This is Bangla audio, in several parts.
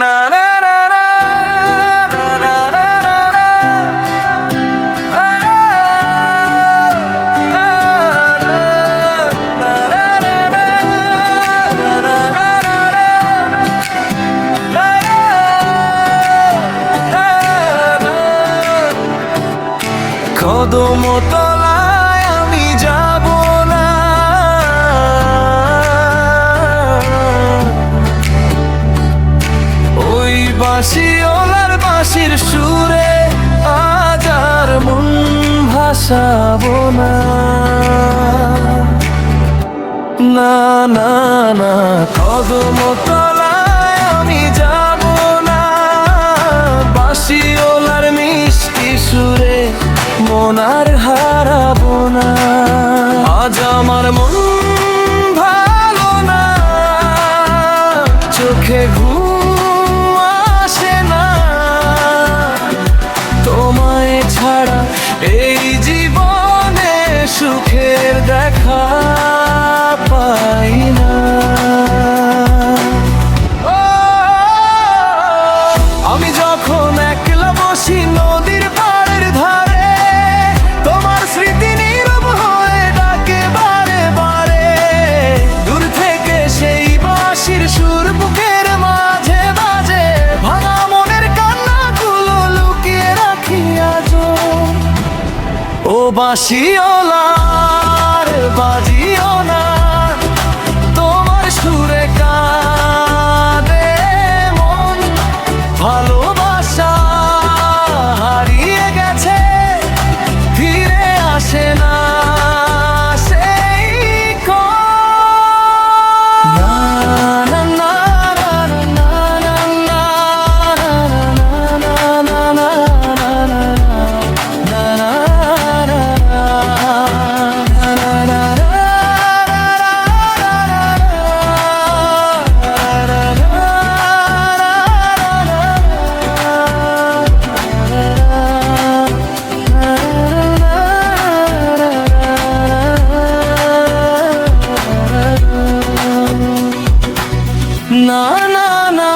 না না না না না না না না কদম তলায় আমি যাব না, ওই বাঁশিওয়ালার বাঁশির সুরে আজ আর মন ভাসাবো না। না না না কদম তলায় আমি যাব না, বাঁশিওয়ালার মিষ্টি সুরে মন আর হারাবো না। আজ আমার মন ভালো না, চোখে ঘুম আসে না, তোমায় ছাড়া এই জীবনে সুখের দেখা পাই না। আমি যখন একলা বসি নদীর পাড়ের ধারে, তোমার স্মৃতি নীরব হয়ে ডাকে বারে বারে। দূর থেকে সেই বাঁশির সুর বুকের মাঝে বাজে, ভাঙা মনের কান্নাগুলো লুকিয়ে রাখি আজও। ও বাঁশিওয়ালার বাজিও না, তোমার সুরে কাঁদে মন। ভালোবাসা হারিয়ে গেছে, ফিরে আসে না সেই ক্ষণ। না না না না না না না না না না না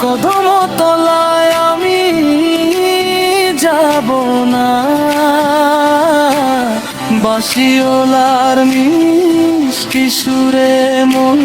কদম তলায় আমি যাব না, বাঁশিওয়ালার মিষ্টি সুরে মন